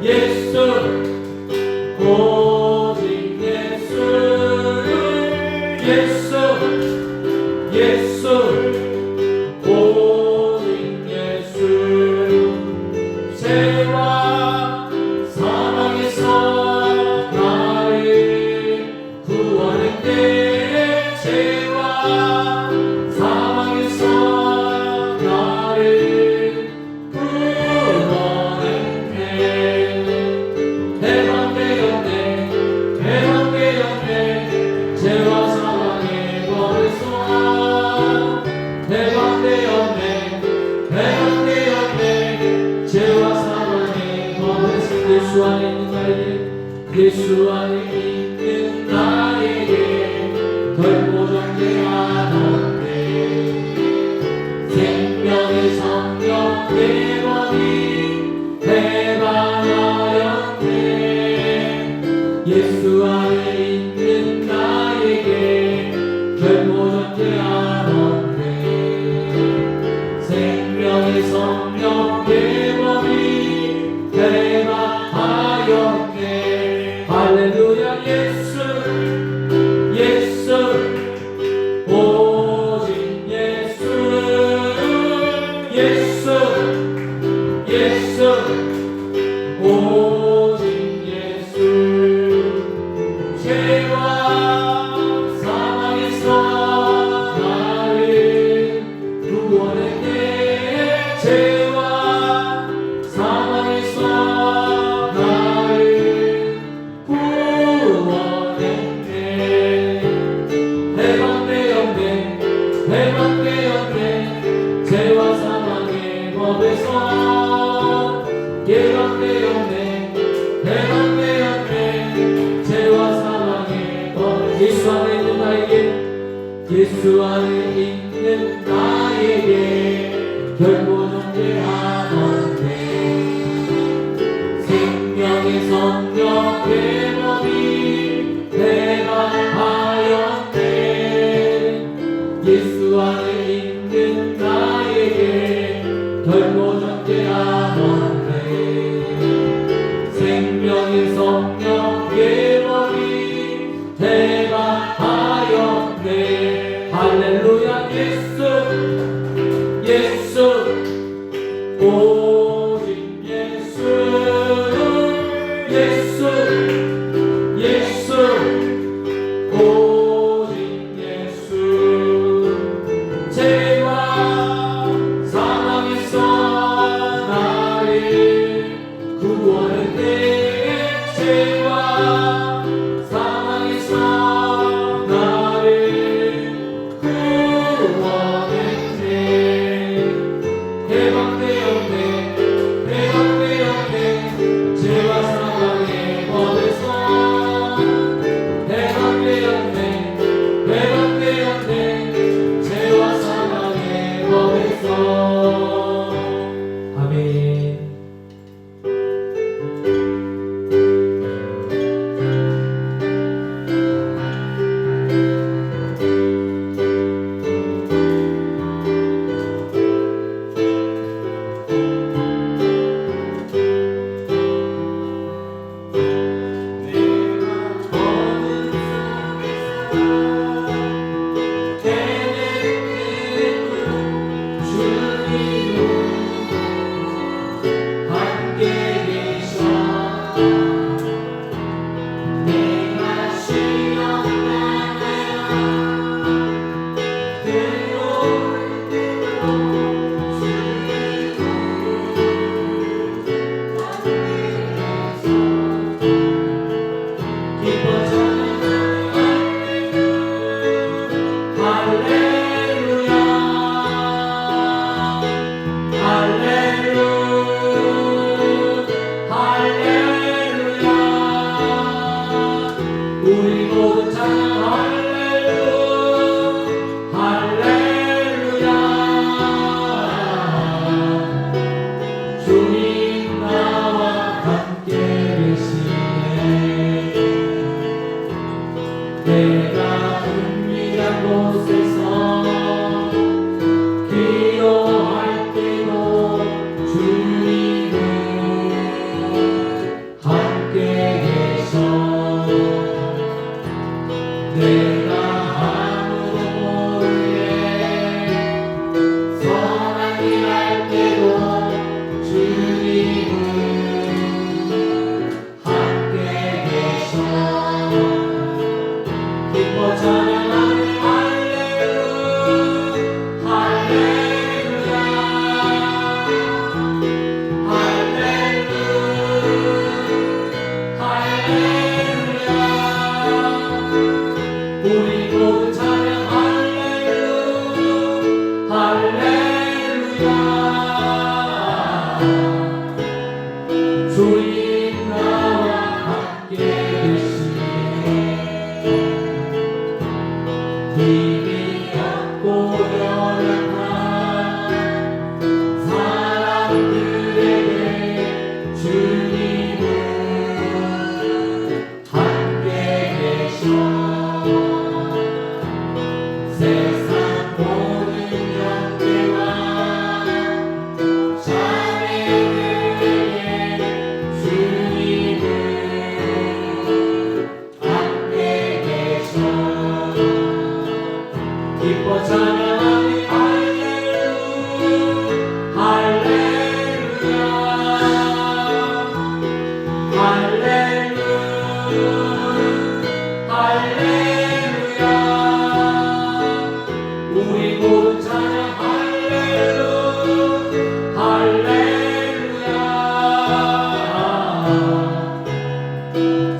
예수 오직 예수 예수 예수 오직 예수 죄와 사망에서 나를 구원했네 죄와 사망에서 나를 구원했네 대박되었네 대박되었네 죄와 사망의 법에서 대박되었네 대박되었네 죄와 사망의 법에서 예수 안에 있는 나에게 예수 안에 있는 나에게 결보정죄 하던데 생명의 성령 내 몸이 대방하였네 예수 안에 있는 나에게 결보정죄 하던데 생명의 성령 내 몸이 대방하였네 할렐루야 예수 예수 오직 예수 예수 예수 오직 예수 죄와 사망에서 나를 구원했네 죄와 사망에서 나를 구원했네 대박되었네 대박되었네 죄와 사망의 법에서 예방되었네 대박되었네 죄와 사망의 법 예수 안에 있는 나에게 예수 안에 있는 나에게 결보정죄하던데 생명의 성령 내 몸이 대방하였네 예수 안에 있는 나에게 결보정죄하던데 생명의 성령 내 몸이 대방하였네 할렐루야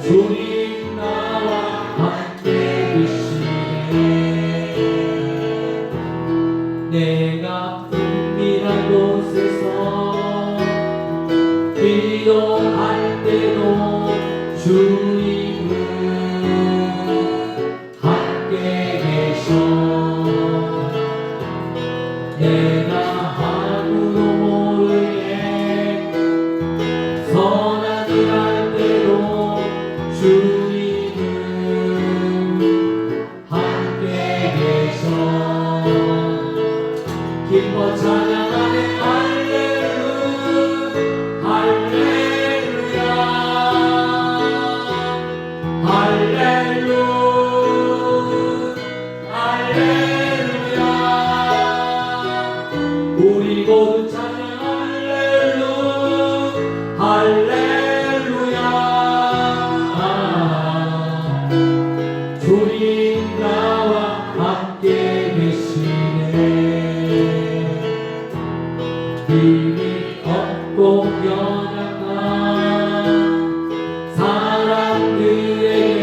주님 나와 함께 계시네. 내가 은밀한 곳에서 기도할 때도 주님은 함께 계셔. 내가 아무도 모르게 선한 일 할 때도 주님은 함께 계셔. 기뻐 찬양하네 할렐루야 할렐루야 우리 모두 찬양 할렐루야 주님 나와 함께 계시네. 힘이 없고 연약한 사람들에게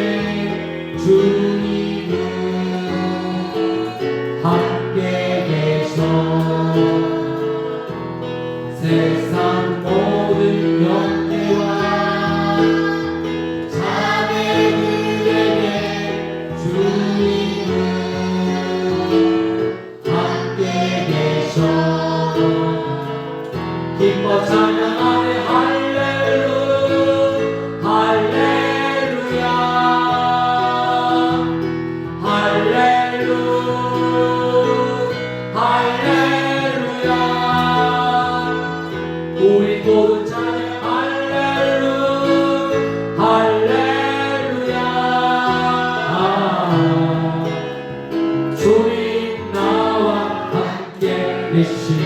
주님은 함께 계셔. 세상 모든 형제와 자매들에게 주님은 함께 계셔. 기뻐 찬양하네 할렐루야 할렐루야 우리 모두 찬양 할렐루야 주님 나와 함께 계시네.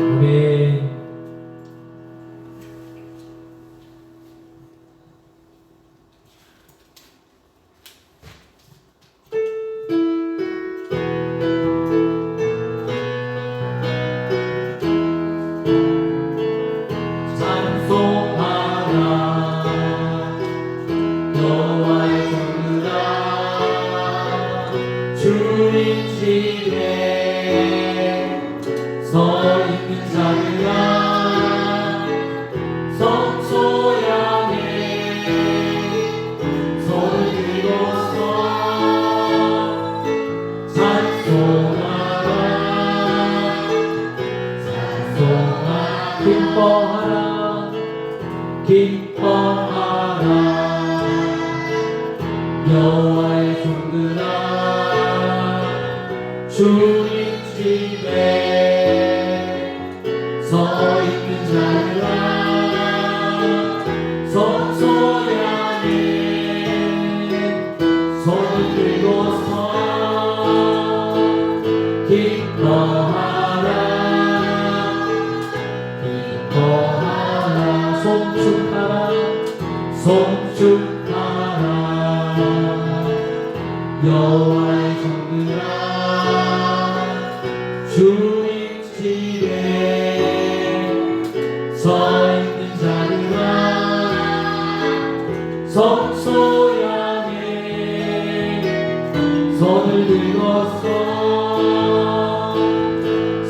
아멘. 찬송하라 여호와의 종들아 주님 집에 서 있는 자들아 성소양에 손을 들고서 찬송하라 기뻐하라 여호와의 종들아 주님 집에 서 있는 자들아 성소양에 손을 들고서 기뻐하라 송축하라 여호와의 종들아 주님 집에 서 있는 자들아 성소양에 손을 들고서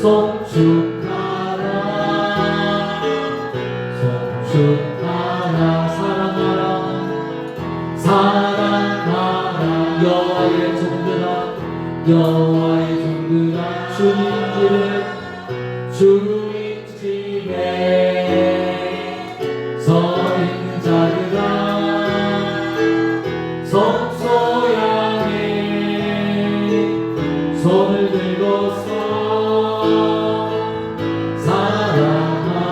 송축하라 사랑하라 여호와의 종들아 주님 집에 서 있는 자들아 성소양에 손을 들고서 사랑하라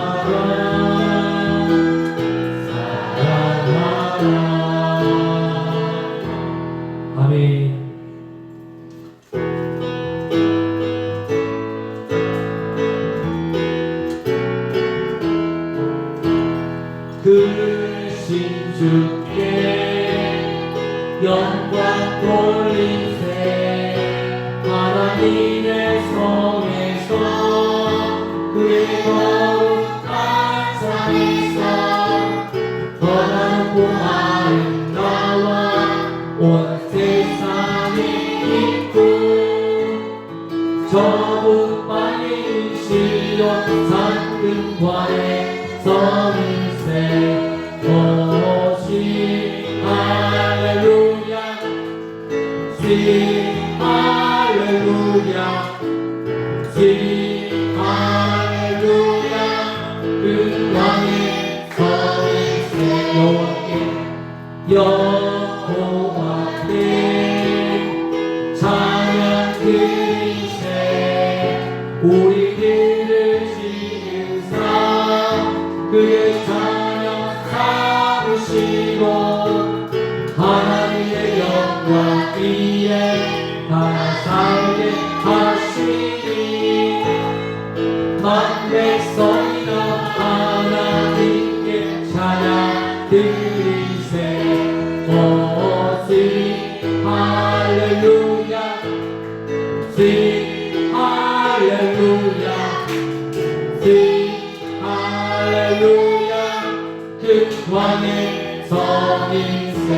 아멘. 크신 주께 영광 돌리세 하나님의 성에서 그의 거룩한 근관에 서는세 오시 할렐루야 시 할렐루야 시 할렐루야 근관에 서는세 여호와께 찬양 드리세 우리들을 지으사 그의 찬양 삼으시고 하나님의 영광 위에 다 살게 하시니 만백성이여 하나님께 찬양 드리세 오시 할렐루야 시 할렐루야 시 할렐루야 근관에 서인세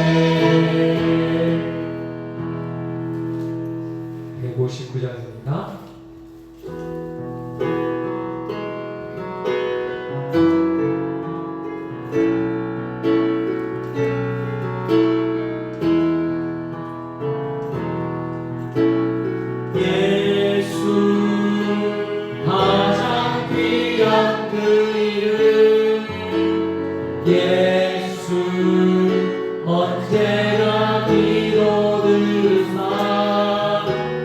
159장입니다. 예수 언제나 기도 들으사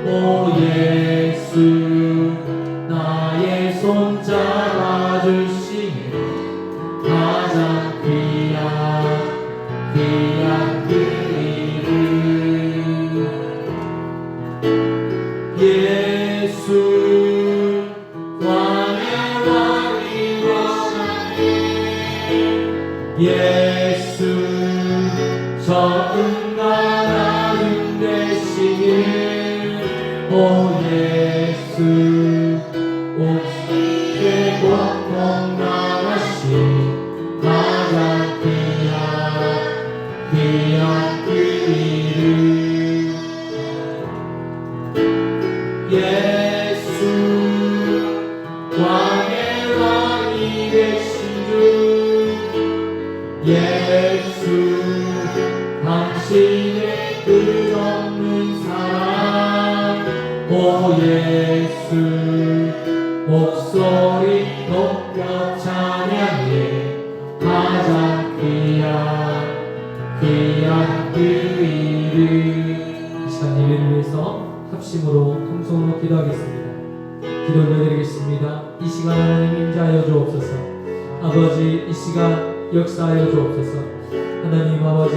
오 예수 나의 손 잡아주시니 가장 귀한 그 이름 예수 왕의 왕이 되시네 예수 적은가 나름 되시니 오 예수 옥수의 보통 나가신 가장 귀한 그 이름 예수 왕의 왕이 되신 주 예수 당신의 끝없는 사랑 오 예수 목소리 높여 찬양해 가장 귀한 그 이름 이 시간 예배를 위해서 합심으로 통성으로 기도하겠습니다. 기도 올려드리겠습니다. 이 시간 하나님 임재하여 주옵소서. 아버지 이 시간 역사하여 주옵소서. 하나님 아버지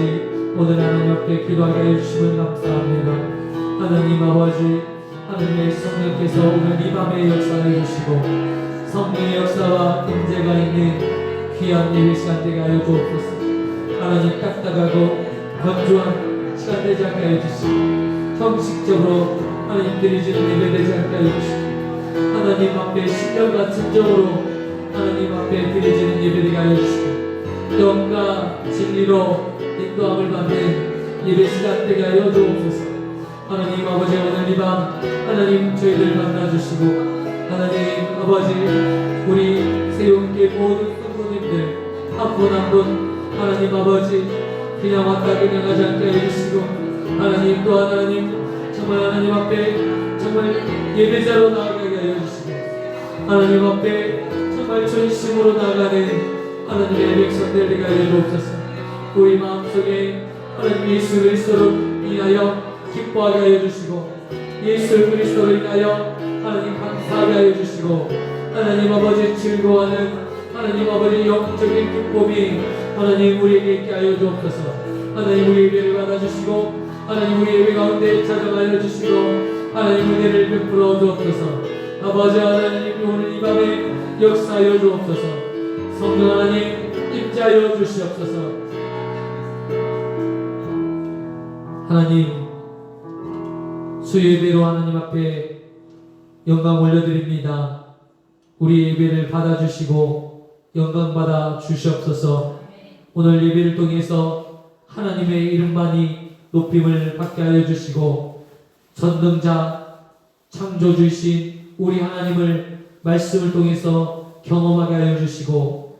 오늘 하나님 앞에 기도하게 해주시면 감사합니다. 하나님 아버지 하나님의 성령께서 오늘 이 밤에 역사해 주시고 성령의 역사와 임재가 있는 귀한 예배 시간 되게 하여 주옵소서. 하나님 딱딱하고 건조한 시간 되지 않게 하여 주시고 형식적으로 하나님 드리지는 예배 되지 않게 하여 주시고 하나님 앞에 신령과 진정으로 하나님 앞에 드리지는 예배 되게 하여 주시고 영과 진리로 인도함을 받는 예배 시간 되게 하여 주옵소서. 하나님 아버지 오늘 이 밤 하나님 저희들 만나주시고 하나님 아버지 우리 세운교 모든 성도님들 한 분 한 분 하나님 아버지 그냥 왔다 그냥 하지 않게 해주시고 하나님 또한 하나님 정말 하나님 앞에 정말 예배자로 나아가게 하여 주시고 하나님 앞에 정말 전심으로 나아가는 하나님의 백성들 되게 하여 주옵소서. 우리 마음속에 하나님 예수 그리스도로 인하여 기뻐하게 하여 주시고 예수 그리스도로 인하여 하나님 감사하게 하여 주시고 하나님 아버지 즐거워하는 하나님 아버지 영적인 기쁨이 하나님 우리에게 있게 하여 주옵소서. 하나님 우리 예배를 받아주시고 하나님 우리 예배 가운데 찾아가여 주시고 하나님 은혜를 베풀어 주옵소서. 아버지 하나님 오늘 이 밤에 역사하여 주옵소서. 성령 하나님 임재하여 주시옵소서. 하나님 수예배로 하나님 앞에 영광 올려드립니다. 우리 예배를 받아주시고 영광 받아 주시옵소서. 오늘 예배를 통해서 하나님의 이름만이 높임을 받게 하여 주시고 전능자 창조주이신 우리 하나님을 말씀을 통해서 경험하게 하여 주시고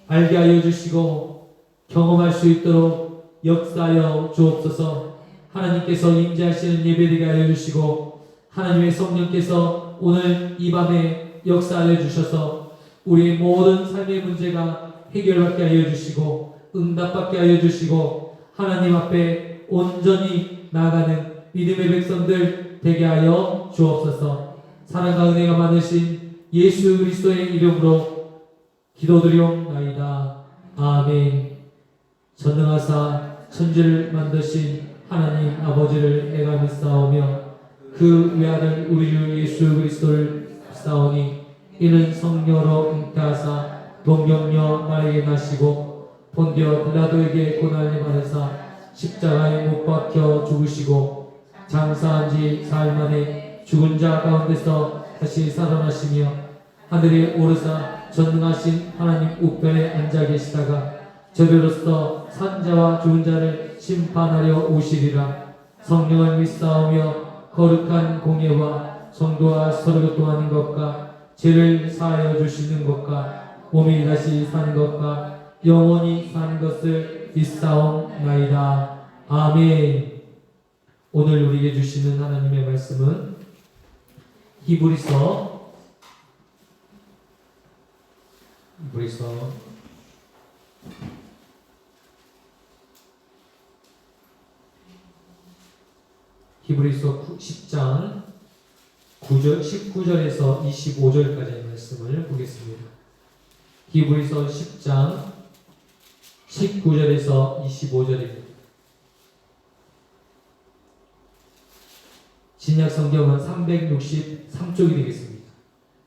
알게 하여 주시고 경험할 수 있도록 역사하여 주옵소서. 하나님께서 임재하시는 예배되게 하여 주시고 하나님의 성령께서 오늘 이 밤에 역사하여 주셔서 우리의 모든 삶의 문제가 해결받게 하여 주시고 응답받게 하여 주시고 하나님 앞에 온전히 나아가는 믿음의 백성들 되게 하여 주옵소서. 사랑과 은혜가 많으신 예수 그리스도의 이름으로 기도드리옵나이다. 아멘. 전능하사 천지를 만드신 하나님 아버지를 내가 믿사오며 그 외아들 우리 주 예수 그리스도를 믿사오니 이는 성령으로 잉태하사 동정녀 마리아에게 나시고 본디오 빌라도에게 고난을 받으사 십자가에 못 박혀 죽으시고 장사한 지 사흘 만에 죽은 자 가운데서 다시 살아나시며 하늘에 오르사 전능하신 하나님 우편에 앉아 계시다가 저배로서 산자와 죽은 자를 심판하려 오시리라. 성령을 믿사오며 거룩한 공예와 성도와 서로 교통하는 것과 죄를 사하여 주시는 것과 몸이 다시 사는 것과 영원히 사는 것을 믿사옵나이다. 아멘. 오늘 우리에게 주시는 하나님의 말씀은 히브리서 10장 19절에서 25절까지의 말씀을 보겠습니다. 히브리서 10장 19절에서 25절입니다. 신약성경은 363쪽이 되겠습니다.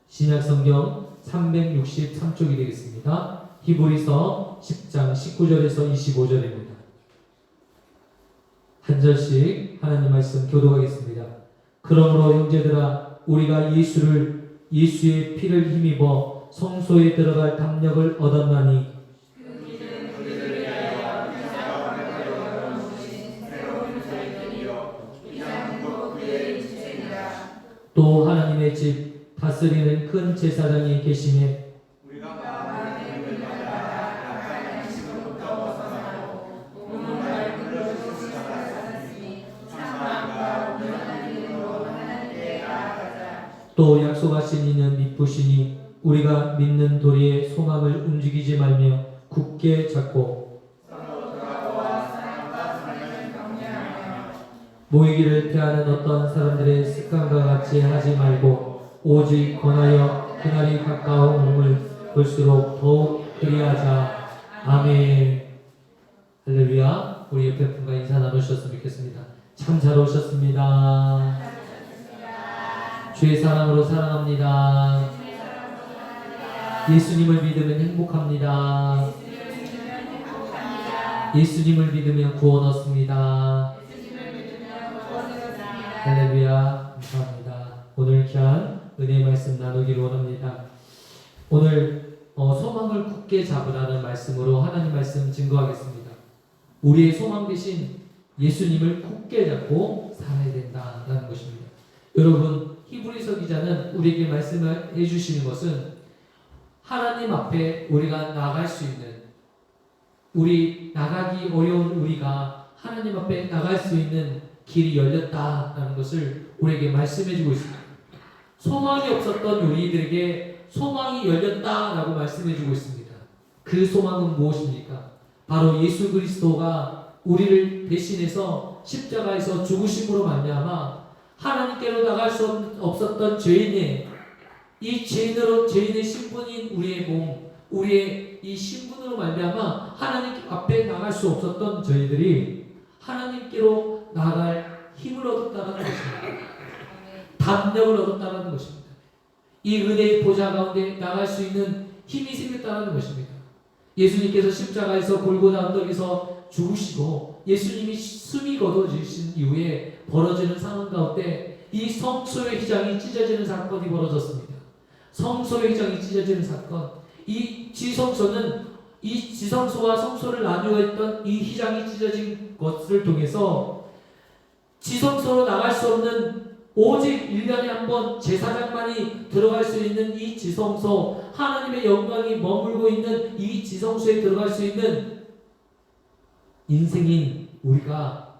신약성경 363쪽이 되겠습니다. 히브리서 10장 19절에서 25절입니다. 한 절씩 하나님 말씀 교독하겠습니다. 그러므로 형제들아 우리가 예수의 피를 힘입어 성소에 들어갈 담력을 얻었나니 또 하나님의 집 다스리는 큰 제사장이 계시네. 또 약속하신 이는 믿으시니 우리가 믿는 도리의 소망을 움직이지 말며 굳게 잡고 모이기를 피하는 어떤 사람들의 습관과 같이 하지 말고 오직 권하여 그날이 가까움을 볼수록 더욱 그리하자. 아멘. 할렐루야. 우리 옆에 분과 인사 나누셨으면 좋겠습니다. 참 잘 오셨습니다. 주의 사랑으로 사랑합니다. 예수님을 믿으면 행복합니다. 예수님을 믿으면 구원 얻습니다. 할렐루야. 감사합니다. 오늘 귀한 은혜의 말씀 나누기를 원합니다. 오늘 소망을 굳게 잡으라는 말씀으로 하나님 말씀 증거하겠습니다. 우리의 소망 대신 예수님을 굳게 잡고 살아야 된다라는 것입니다. 여러분, 히브리서 기자는 우리에게 말씀을 해주시는 것은 하나님 앞에 우리가 나갈 수 있는, 우리 나가기 어려운 우리가 하나님 앞에 나갈 수 있는 길이 열렸다라는 것을 우리에게 말씀해주고 있습니다. 소망이 없었던 우리들에게 소망이 열렸다라고 말씀해주고 있습니다. 그 소망은 무엇입니까? 바로 예수 그리스도가 우리를 대신해서 십자가에서 죽으심으로 말미암아 하나님께로 나갈 수 없었던 죄인의 이 죄인의 신분인 우리의 몸, 우리의 이 신분으로 말미암아 하나님 앞에 나갈 수 없었던 저희들이 하나님께로 나갈 힘을 얻었다는 것입니다. 담력을 얻었다는 것입니다. 이 은혜의 보좌 가운데 나갈 수 있는 힘이 생겼다는 것입니다. 예수님께서 십자가에서 골고다 언덕에서 죽으시고 예수님이 숨이 거둬지신 이후에 벌어지는 상황 가운데 이 성소의 휘장이 찢어지는 사건이 벌어졌습니다. 성소의 휘장이 찢어지는 사건. 이 지성소는 이 지성소와 성소를 나누어 했던 이 휘장이 찢어진 것을 통해서 지성소로 나갈 수 없는 오직 1년에 한 번 제사장만이 들어갈 수 있는 이 지성소, 하나님의 영광이 머물고 있는 이 지성소에 들어갈 수 있는 인생인 우리가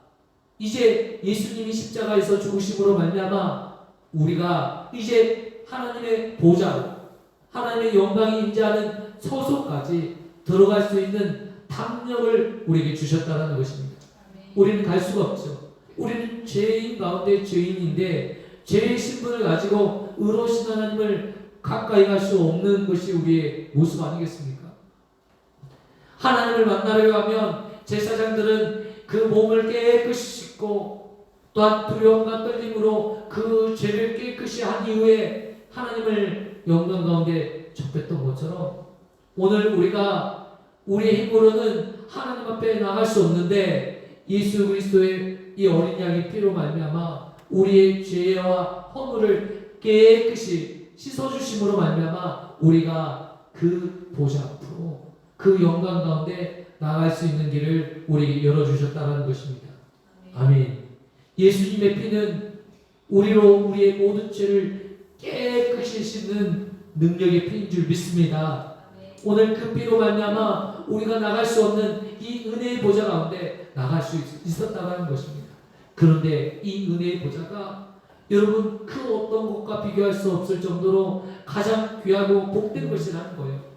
이제 예수님이 십자가에서 죽으심으로 말미암아 우리가 이제 하나님의 보좌로, 하나님의 영광이 임재하는 처소까지 들어갈 수 있는 담력을 우리에게 주셨다는 것입니다. 우리는 갈 수가 없죠. 우리는 죄인 가운데 죄인인데 죄의 신분을 가지고 의로우신 하나님을 가까이 갈 수 없는 것이 우리의 모습 아니겠습니까? 하나님을 만나려고 하면 제사장들은 그 몸을 깨끗이 씻고 또한 두려움과 떨림으로 그 죄를 깨끗이 한 이후에 하나님을 영광 가운데 접했던 것처럼 오늘 우리가 우리의 힘으로는 하나님 앞에 나갈 수 없는데 예수 그리스도의 이 어린 양의 피로 말미암아 우리의 죄와 허물을 깨끗이 씻어주심으로 말미암아 우리가 그 보좌 앞으로 그 영광 가운데 나갈 수 있는 길을 우리에게 열어주셨다는 것입니다. 아멘. 예수님의 피는 우리로 우리의 모든 죄를 깨끗이 씻는 능력의 피인 줄 믿습니다. 오늘 그 피로 말미암아 우리가 나갈 수 없는 이 은혜의 보좌 가운데 나갈 수 있었다는 것입니다. 그런데 이 은혜의 보좌가 여러분 그 어떤 것과 비교할 수 없을 정도로 가장 귀하고 복된 것이라는 거예요.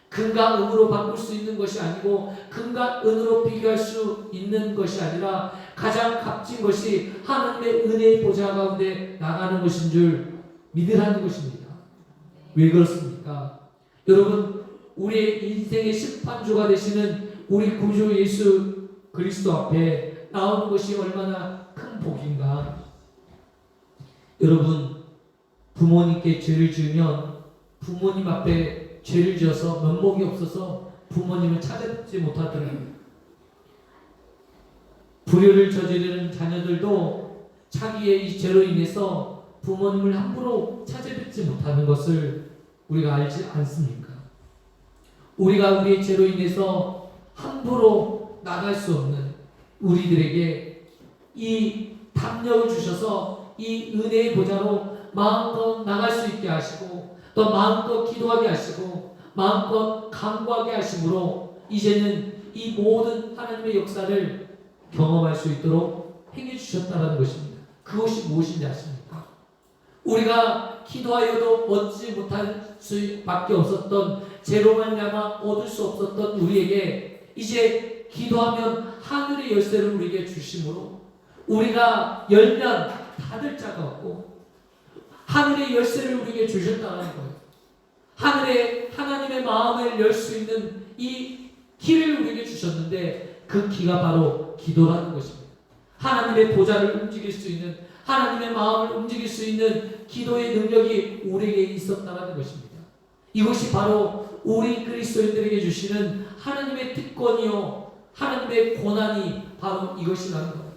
금과 은으로 바꿀 수 있는 것이 아니고 금과 은으로 비교할 수 있는 것이 아니라 가장 값진 것이 하나님의 은혜의 보좌 가운데 나가는 것인 줄 믿으라는 것입니다. 왜 그렇습니까? 여러분 우리의 인생의 심판주가 되시는 우리 구주 예수 그리스도 앞에 나오는 것이 얼마나 큰 복인가. 여러분 부모님께 죄를 지으면 부모님 앞에 죄를 지어서 면목이 없어서 부모님을 찾아뵙지 못하더라고요. 불효를 저지르는 자녀들도 자기의 이 죄로 인해서 부모님을 함부로 찾아뵙지 못하는 것을 우리가 알지 않습니까? 우리가 우리의 죄로 인해서 함부로 나갈 수 없는 우리들에게 이 담력을 주셔서 이 은혜의 보좌로 마음껏 나갈 수 있게 하시고 또 마음껏 기도하게 하시고 마음껏 간구하게 하심으로 이제는 이 모든 하나님의 역사를 경험할 수 있도록 행해 주셨다는 것입니다. 그것이 무엇인지 아십니까? 우리가 기도하여도 얻지 못할 수밖에 없었던 죄로 말미암아 얻을 수 없었던 우리에게 이제 기도하면 하늘의 열쇠를 우리에게 주심으로 우리가 열면 닫을 자가 없고 하늘의 열쇠를 우리에게 주셨다는 거예요. 하나님의 마음을 열 수 있는 이 키를 우리에게 주셨는데 그 키가 바로 기도라는 것입니다. 하나님의 보좌를 움직일 수 있는 하나님의 마음을 움직일 수 있는 기도의 능력이 우리에게 있었다는 것입니다. 이것이 바로 우리 그리스도인들에게 주시는 하나님의 특권이요 하나님의 권한이 바로 이것이라는 거예요.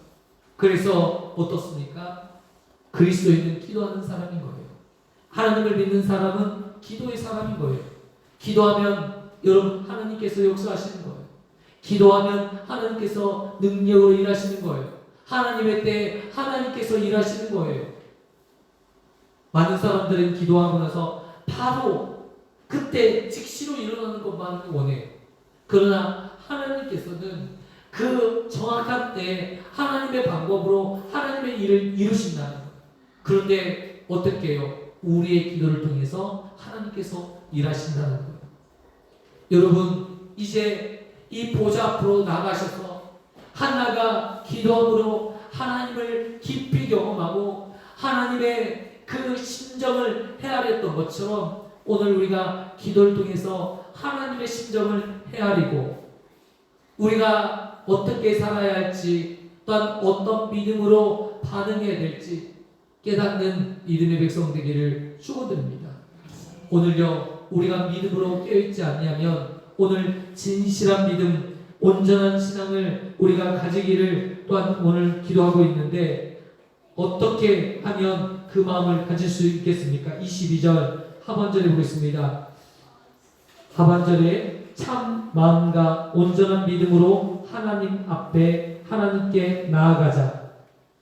그래서 어떻습니까? 그리스도인은 기도하는 사람인 거예요. 하나님을 믿는 사람은 기도의 사람인 거예요. 기도하면 여러분 하나님께서 역사하시는 거예요. 기도하면 하나님께서 능력으로 일하시는 거예요. 하나님의 때에 하나님께서 일하시는 거예요. 많은 사람들은 기도하고 나서 바로 그때 즉시로 일어나는 것만 원해요. 그러나 하나님께서는 그 정확한 때에 하나님의 방법으로 하나님의 일을 이루신다는 거예요. 그런데 어떻게 해요? 우리의 기도를 통해서 하나님께서 일하신다는 거예요. 여러분 이제 이 보좌 앞으로 나가셔서 한나가 기도함으로 하나님을 깊이 경험하고 하나님의 그 심정을 헤아렸던 것처럼 오늘 우리가 기도를 통해서 하나님의 심정을 헤아리고 우리가 어떻게 살아야 할지 또한 어떤 믿음으로 반응해야 될지 깨닫는 믿음의 백성 되기를 축원드립니다. 오늘요 우리가 믿음으로 깨어있지 않냐면 오늘 진실한 믿음 온전한 신앙을 우리가 가지기를 또한 오늘 기도하고 있는데 어떻게 하면 그 마음을 가질 수 있겠습니까? 22절 하반절에 보겠습니다. 하반절에 참 마음과 온전한 믿음으로 하나님 앞에 하나님께 나아가자.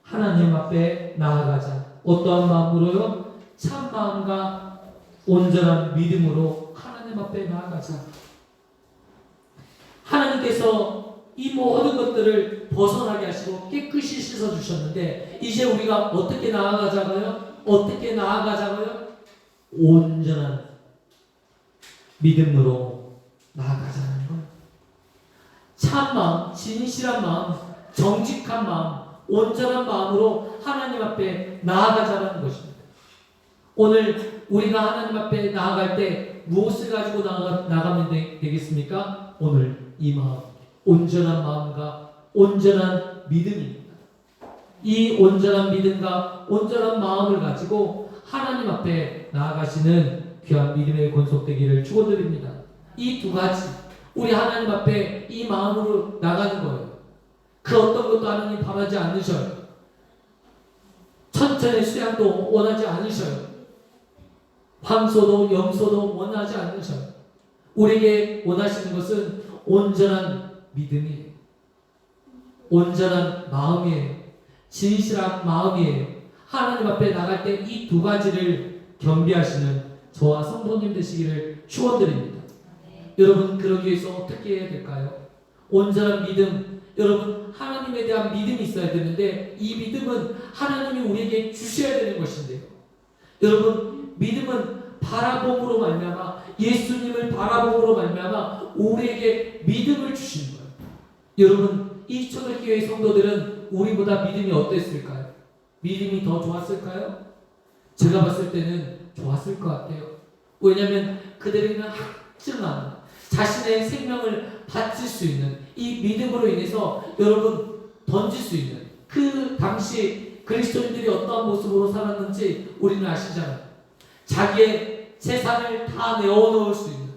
하나님 앞에 나아가자. 어떠한 마음으로요? 참 마음과 온전한 믿음으로 하나님 앞에 나아가자. 하나님께서 이 모든 것들을 벗어나게 하시고 깨끗이 씻어주셨는데 이제 우리가 어떻게 나아가자고요? 어떻게 나아가자고요? 온전한 믿음으로 나아가자는 거예요. 참 마음, 진실한 마음, 정직한 마음, 온전한 마음으로 하나님 앞에 나아가자는 것입니다. 오늘 우리가 하나님 앞에 나아갈 때 무엇을 가지고 나가면 되겠습니까? 오늘 이 마음, 온전한 마음과 온전한 믿음입니다. 이 온전한 믿음과 온전한 마음을 가지고 하나님 앞에 나아가시는 귀한 믿음의 권속되기를 축원드립니다. 이 두 가지, 우리 하나님 앞에 이 마음으로 나가는 거예요. 그 어떤 것도 하나님 바라지 않으셔요. 천천의 수양도 원하지 않으셔요. 황소도 염소도 원하지 않으셔요. 우리에게 원하시는 것은 온전한 믿음이에요. 온전한 마음이에요. 진실한 마음이에요. 하나님 앞에 나갈 때 이 두 가지를 겸비하시는 저와 성도님 되시기를 축원드립니다. 여러분, 그러기 위해서 어떻게 해야 될까요? 온전한 믿음, 여러분 하나님에 대한 믿음이 있어야 되는데 이 믿음은 하나님이 우리에게 주셔야 되는 것인데요. 여러분, 믿음은 바라봄으로 말미암아, 예수님을 바라봄으로 말미암아 우리에게 믿음을 주시는 거예요. 여러분, 이 초대교회 성도들은 우리보다 믿음이 어땠을까요? 믿음이 더 좋았을까요? 제가 봤을 때는 좋았을 것 같아요. 왜냐하면 그들에게는 확증한 자신의 생명을 바칠 수 있는 이 믿음으로 인해서 여러분 던질 수 있는, 그 당시 그리스도인들이 어떠한 모습으로 살았는지 우리는 아시잖아요. 자기의 재산을 다 내어놓을 수 있는,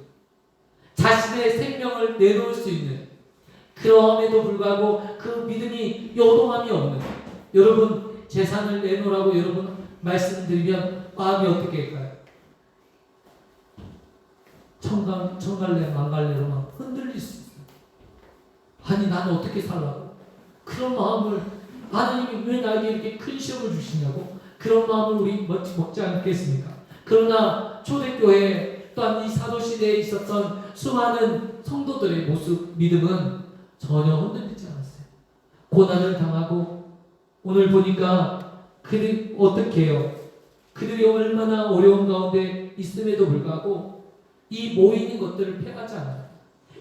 자신의 생명을 내놓을 수 있는, 그럼에도 불구하고 그 믿음이 요동함이 없는, 여러분 재산을 내놓으라고 여러분 말씀드리면 마음이 어떻게 할까요? 청갈래 망갈래로 막 흔들릴 수 있어요. 아니 나는 어떻게 살라고? 그런 마음을, 하나님이 왜 나에게 이렇게 큰 시험을 주시냐고? 그런 마음을 우리 먹지 않겠습니까? 그러나 초대교회 또한 이 사도시대에 있었던 수많은 성도들의 모습, 믿음은 전혀 흔들리지 않았어요. 고난을 당하고, 오늘 보니까 그들이 어떻게 해요? 그들이 얼마나 어려운 가운데 있음에도 불구하고 이 모이는 것들을 폐하지 않아요.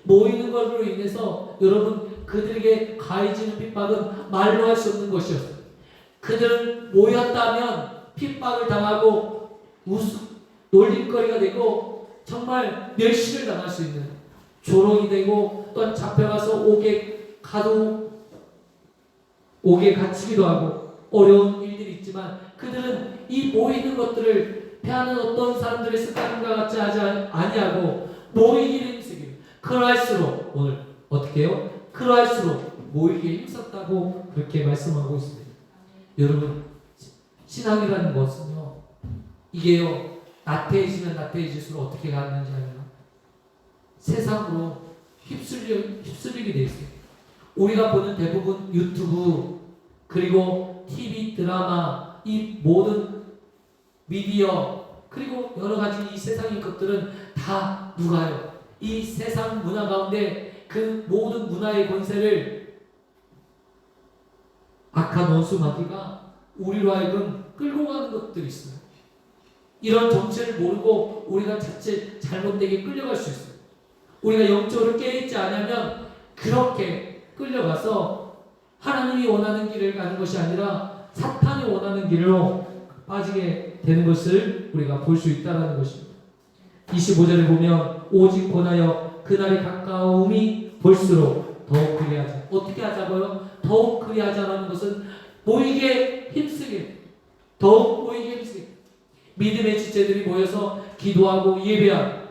모이는 것으로 인해서 여러분 그들에게 가해지는 핍박은 말로 할 수 없는 것이었어요. 그들은 모였다면 핍박을 당하고 놀림거리가 되고 정말 멸시를 당할 수 있는, 조롱이 되고 또한 잡혀가서 옥에 갇히기도 하고 어려운 일들이 있지만 그들은 이 모이는 것들을 패하는 어떤 사람들의 습관과 같이 하지 아니하고 모이기를 힘쓰기를, 그러할수록 오늘 어떻게 해요? 그러할수록 모이기에 힘썼다고 그렇게 말씀하고 있습니다. 여러분, 신앙이라는 것은요, 이게요 나태해지면 나태해질수록 어떻게 가는지 알아요? 세상으로 휩쓸리게 돼 있어요. 우리가 보는 대부분 유튜브 그리고 TV 드라마, 이 모든 미디어 그리고 여러 가지 이 세상의 것들은 다 누가요? 이 세상 문화 가운데 그 모든 문화의 권세를 악한 원수 마귀가 우리로 하여금 끌고 가는 것들이 있어요. 이런 정체를 모르고 우리가 자칫 잘못되게 끌려갈 수 있어요. 우리가 영적으로 깨어있지 않으면 그렇게 끌려가서 하나님이 원하는 길을 가는 것이 아니라 사탄이 원하는 길로 빠지게 되는 것을 우리가 볼 수 있다는 것입니다. 25절을 보면 오직 권하여 그날이 가까움이 볼수록 더욱 그리하자. 어떻게 하자고요? 더욱 그리하자라는 것은 모이게 힘쓰게, 더욱 모이게 힘쓰게. 믿음의 지체들이 모여서 기도하고 예배하고,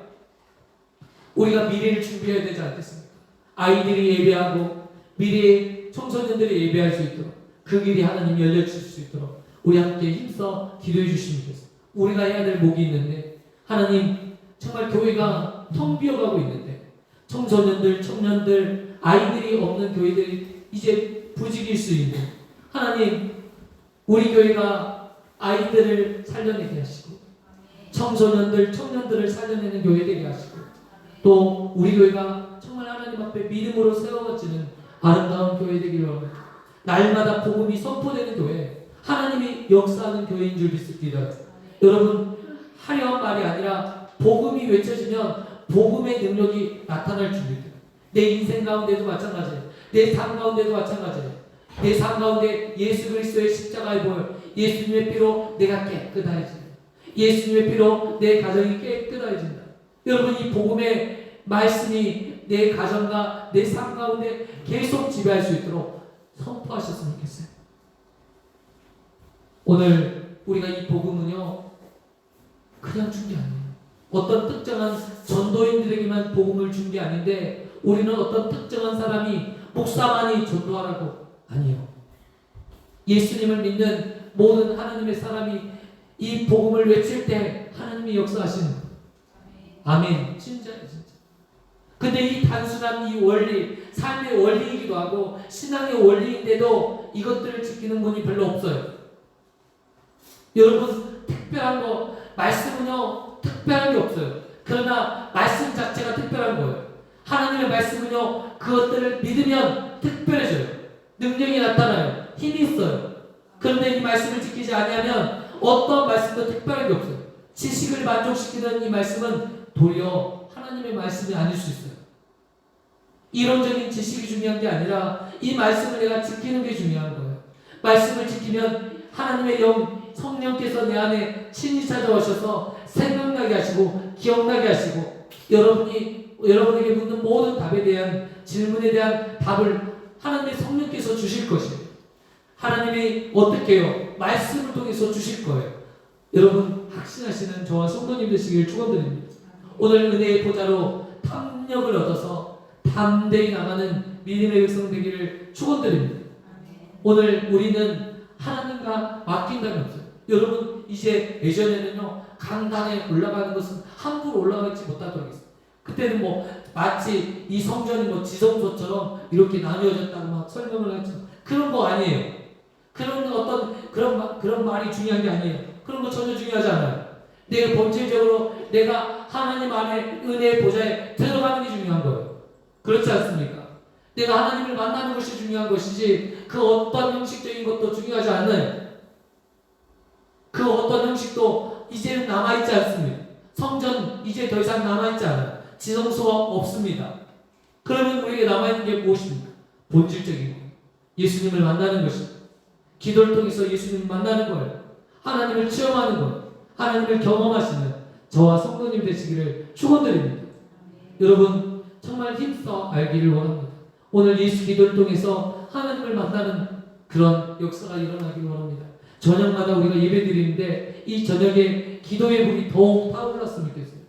우리가 미래를 준비해야 되지 않겠습니까? 아이들이 예배하고 미래의 청소년들이 예배할 수 있도록 그 길이 하나님 열려주실 수 있도록 우리 함께 힘써 기도해 주시면 좋겠습니다. 우리가 해야 될 목이 있는데, 하나님 정말 교회가 텅 비어가고 있는데, 청소년들, 청년들, 아이들이 없는 교회들이 이제 부직일 수 있는, 하나님 우리 교회가 아이들을 살려내게 하시고 청소년들, 청년들을 살려내는 교회 되게 하시고 또 우리 교회가 정말 하나님 앞에 믿음으로 세워지는 아름다운 교회 되기를 원합니다. 날마다 복음이 선포되는 교회, 하나님이 역사하는 교회인 줄 믿습니다. 여러분, 화려한 말이 아니라 복음이 외쳐지면 복음의 능력이 나타날 줄 믿어요. 내 인생 가운데도 마찬가지예요. 내 삶 가운데도 마찬가지예요. 내 삶 가운데 예수 그리스도의 십자가의 보혈, 예수님의 피로 내가 깨끗해진다. 예수님의 피로 내 가정이 깨끗해진다. 여러분, 이 복음의 말씀이 내 가정과 내 삶 가운데 계속 지배할 수 있도록 선포하셨으면 좋겠어요. 오늘 우리가 이 복음은요, 그냥 준 게 아니에요. 어떤 특정한 전도인들에게만 복음을 준 게 아닌데 우리는 어떤 특정한 사람이 목사만이 전도하라고 아니에요. 예수님을 믿는 모든 하나님의 사람이 이 복음을 외칠 때 하나님이 역사하시는 아멘. 진짜예요, 진짜. 근데 이 단순한 이 원리, 삶의 원리이기도 하고 신앙의 원리인데도 이것들을 지키는 분이 별로 없어요. 여러분, 특별한 거, 말씀은요 특별한 게 없어요. 그러나 말씀 자체가 특별한 거예요. 하나님의 말씀은요 그것들을 믿으면 특별해져요. 능력이 나타나요. 힘이 있어요. 그런데 이 말씀을 지키지 아니하면 어떤 말씀도 특별한 게 없어요. 지식을 만족시키는 이 말씀은 도리어 하나님의 말씀이 아닐 수 있어요. 이론적인 지식이 중요한 게 아니라 이 말씀을 내가 지키는 게 중요한 거예요. 말씀을 지키면 하나님의 영, 성령께서 내 안에 친히 찾아오셔서 생각나게 하시고 기억나게 하시고 여러분에게 묻는 모든 답에 대한 질문에 대한 답을 하나님의 성령께서 주실 것이에요. 하나님이 어떻게 해요? 말씀을 통해서 주실 거예요. 여러분, 확신하시는 저와 성도님 되시길 축원드립니다. 오늘 은혜의 보좌로 탐력을 얻어서 담대히 나가는 믿음의 백성 되기를 축원드립니다. 오늘 우리는 하나님과 맡긴다는 없어요. 여러분, 이제 예전에는요 강단에 올라가는 것은 함부로 올라가지 못하도록 했어요. 그때는 뭐 마치 이 성전이 뭐 지성소처럼 이렇게 나뉘어졌다고 막 설명을 했죠. 그런 거 아니에요. 그런 어떤 그런 말이 중요한 게 아니에요. 그런 거 전혀 중요하지 않아요. 내가 본질적으로 내가 하나님 안에 은혜의 보좌에 들어가는 게 중요한 거예요. 그렇지 않습니까? 내가 하나님을 만나는 것이 중요한 것이지 그 어떤 형식적인 것도 중요하지 않아요. 그 어떤 형식도 이제는 남아있지 않습니다. 성전 이제 더 이상 남아있지 않아요. 지성소가 없습니다. 그러면 우리에게 남아있는 게 무엇입니까? 본질적인 거. 예수님을 만나는 것입니다. 기도를 통해서 예수님을 만나는 거예요. 하나님을 체험하는 거예요. 하나님을 경험하시는 저와 성도님 되시기를 축원드립니다. 여러분, 정말 힘써 알기를 원합니다. 오늘 예수 기도를 통해서 하나님을 만나는 그런 역사가 일어나기를 원합니다. 저녁마다 우리가 예배 드리는데 이 저녁에 기도의 불이 더욱 타올랐으면 좋겠어요.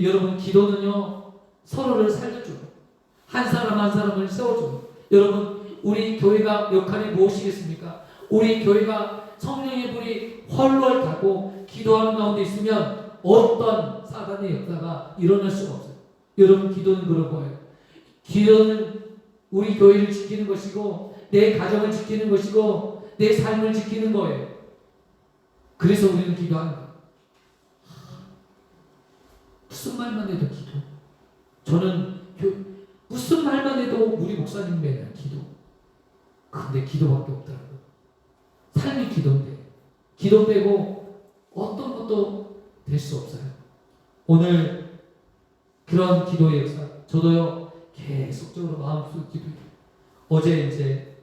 여러분, 기도는요 서로를 살려줘요. 한 사람 한 사람을 세워줘요. 여러분, 우리 교회가 역할이 무엇이겠습니까? 우리 교회가 성령의 불이 헐헐 타고 기도하는 가운데 있으면 어떤 사단의 역사가 일어날 수가 없어요. 여러분, 기도는 그런 거예요. 기도는 우리 교회를 지키는 것이고 내 가정을 지키는 것이고 내 삶을 지키는 거예요. 그래서 우리는 기도하는 거예요. 무슨 말만 해도 기도. 저는 무슨 말만 해도 우리 목사님 맨날 기도. 근데 기도밖에 없더라고요. 삶이 기도인데 기도 빼고 어떤 것도 될 수 없어요. 오늘 그런 기도의 역사 저도요 계속적으로 마음속에 기도해요. 어제 이제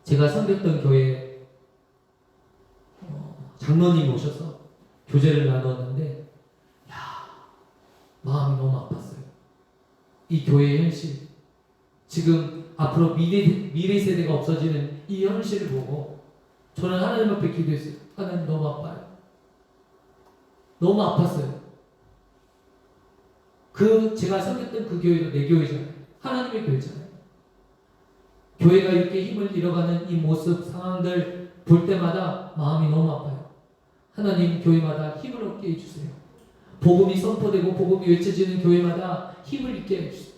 제가 섬겼던 교회에 장로님이 오셔서 교제를 나눴는데 마음이 너무 아팠어요. 이 교회의 현실, 지금 앞으로 미래 세대가 없어지는 이 현실을 보고 저는 하나님 앞에 기도했어요. 하나님, 너무 아파요. 너무 아팠어요. 제가 섬겼던 그 교회도 내 교회잖아요. 하나님의 교회잖아요. 교회가 이렇게 힘을 잃어가는 이 모습, 상황들 볼 때마다 마음이 너무 아파요. 하나님, 교회마다 힘을 얻게 해주세요. 복음이 선포되고 복음이 외쳐지는 교회마다 힘을 얻게 해주세요.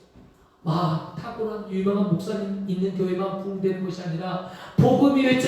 탁월한 유명한 목사님 있는 교회만 부흥되는 것이 아니라 복음이 외쳐지는